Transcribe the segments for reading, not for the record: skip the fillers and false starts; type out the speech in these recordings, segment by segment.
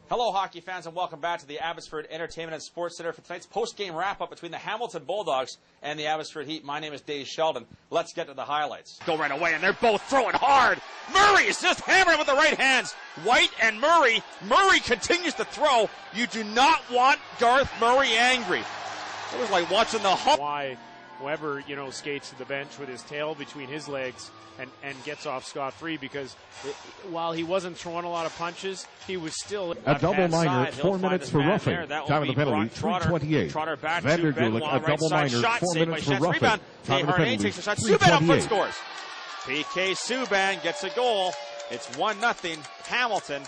Hello, hockey fans, and welcome back to the Abbotsford Entertainment and Sports Center for tonight's post-game wrap-up between the Hamilton Bulldogs and the Abbotsford Heat. My name is Dave Sheldon. Let's get to the highlights. Go right away, and they're both throwing hard. Murray is just hammering with the right hands. White and Murray. Murray continues to throw. You do not want Garth Murray angry. It was like watching the hump. Why Weber, skates to the bench with his tail between his legs and gets off scot-free, because while he wasn't throwing a lot of punches, he was still a double minor, 4 minutes for roughing. Time of the penalty, 3:28. Trotter back Vander to Benoit, Gulik, a double right minor, shot, 4 minutes for roughing. Rebound. Time of the penalty, takes a shot. Subban up front 3:28. scores. PK Subban gets a goal. It's 1-0 Hamilton.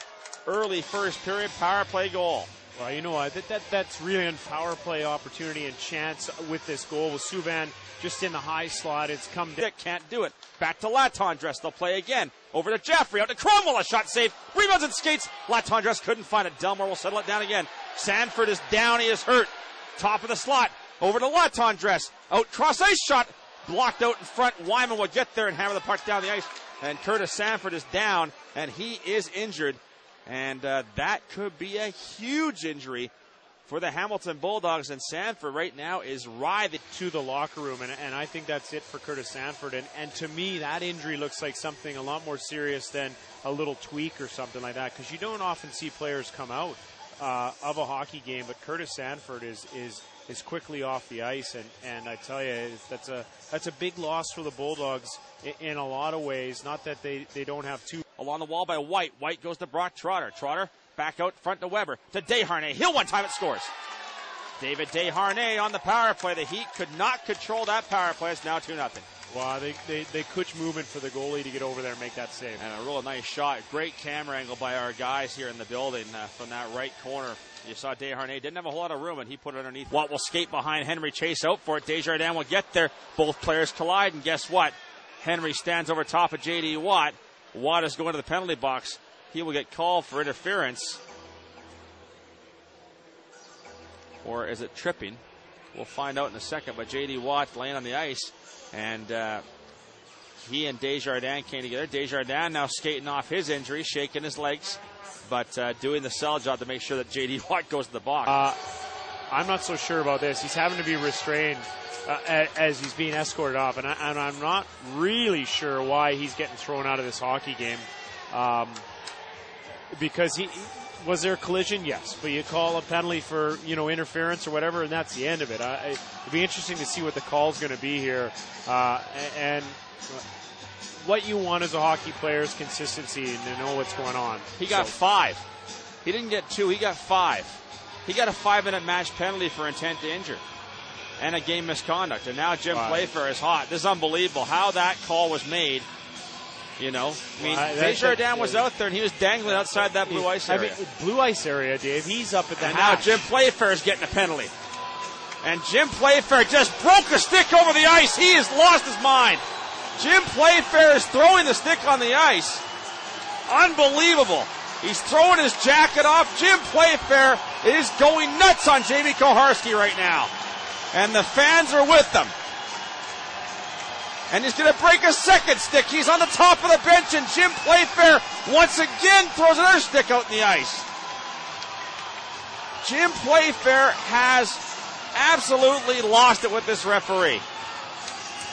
Early first period power play goal. Well, you know what? That's really a power play opportunity and chance with this goal with Subban just in the high slot. It's come down. Dick can't do it. Back to Latendresse. They'll play again. Over to Jeffrey. Out to Cromwell. A shot saved. Rebounds and skates. Latendresse couldn't find it. Delmore will settle it down again. Sanford is down. He is hurt. Top of the slot. Over to Latendresse. Out cross ice shot. Blocked out in front. Wyman will get there and hammer the puck down the ice. And Curtis Sanford is down, and he is injured. And that could be a huge injury for the Hamilton Bulldogs. And Sanford right now is writhing to the locker room. And I think that's it for Curtis Sanford. And to me, that injury looks like something a lot more serious than a little tweak or something like that. Because you don't often see players come out of a hockey game. But Curtis Sanford is quickly off the ice. And I tell you, that's a big loss for the Bulldogs in a lot of ways. Not that they don't have two. Along the wall by White. White goes to Brock Trotter. Trotter back out front to Weber. To Desharnais. He'll one time it scores. David Desharnais on the power play. The Heat could not control that power play. It's now 2-0. Wow, they coach movement for the goalie to get over there and make that save. And a real nice shot. Great camera angle by our guys here in the building from that right corner. You saw Desharnais didn't have a whole lot of room, and he put it underneath. Watt will skate behind Henry. Chase out for it. Desjardins will get there. Both players collide, and guess what? Henry stands over top of J.D. Watt. Watt is going to the penalty box. He will get called for interference. Or is it tripping? We'll find out in a second. But J.D. Watt laying on the ice. And he and Desjardins came together. Desjardins now skating off his injury, shaking his legs, but doing the sell job to make sure that J.D. Watt goes to the box. I'm not so sure about this. He's having to be restrained as he's being escorted off. And I'm not really sure why he's getting thrown out of this hockey game. Because was there a collision? Yes. But you call a penalty for, interference or whatever, and that's the end of it. It'd be interesting to see what the call's going to be here. And what you want as a hockey player is consistency and to know what's going on. He got 5. He didn't get 2. He got 5. He got a 5-minute match penalty for intent to injure and a game misconduct. And now Jim Playfair is hot. This is unbelievable how that call was made. Desjardins was out there and he was dangling outside that blue ice area. Blue ice area, Dave. He's up at that. And now Jim Playfair is getting a penalty. And Jim Playfair just broke a stick over the ice. He has lost his mind. Jim Playfair is throwing the stick on the ice. Unbelievable. He's throwing his jacket off. Jim Playfair is going nuts on Jamie Koharski right now. And the fans are with them. And he's going to break a second stick. He's on the top of the bench, and Jim Playfair once again throws another stick out in the ice. Jim Playfair has absolutely lost it with this referee.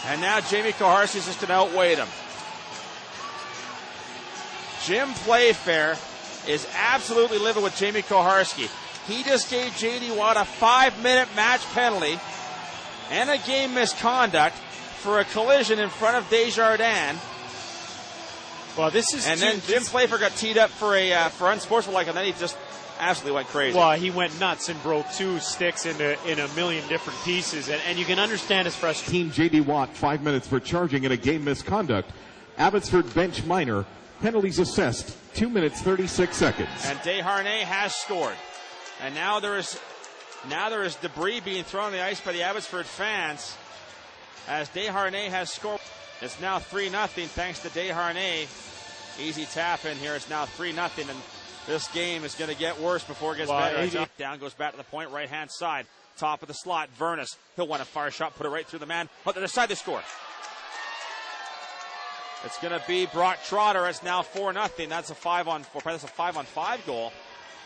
And now Jamie Koharski is just going to outweigh him. Jim Playfair is absolutely livid with Jamie Koharski. He just gave J.D. Watt a 5-minute match penalty and a game misconduct for a collision in front of Desjardins. Well, this is. And then Jim Playfair got teed up for unsportsmanlike, and then he just absolutely went crazy. Well, he went nuts and broke 2 sticks in a million different pieces, and you can understand his frustration. Team J.D. Watt, 5 minutes for charging in a game misconduct. Abbotsford bench minor. Penalties assessed, 2 minutes, 36 seconds. And Desharnais has scored. And now there is Now there is debris being thrown on the ice by the Abbotsford fans as Desharnais has scored. It's now 3-0 thanks to Desharnais. Easy tap in here. It's now 3-0, and this game is going to get worse before it gets better. Down goes back to the point, right-hand side. Top of the slot, Vernus. He'll want a fire shot, put it right through the man. On the other side, they score. It's going to be Brock Trotter. It's now 4-0. That's a 5-on-4. That's a 5-on-5 goal.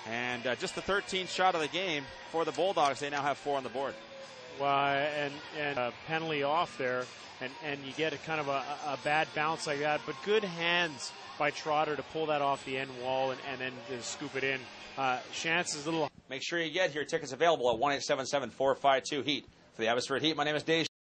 And just the 13th shot of the game for the Bulldogs. They now have 4 on the board. Well, and a penalty off there, and you get a kind of a bad bounce like that. But good hands by Trotter to pull that off the end wall and then just scoop it in. Chance is a little. Make sure you get here. Tickets available at 1-877-452-HEAT. For the Abbotsford Heat, my name is Dave.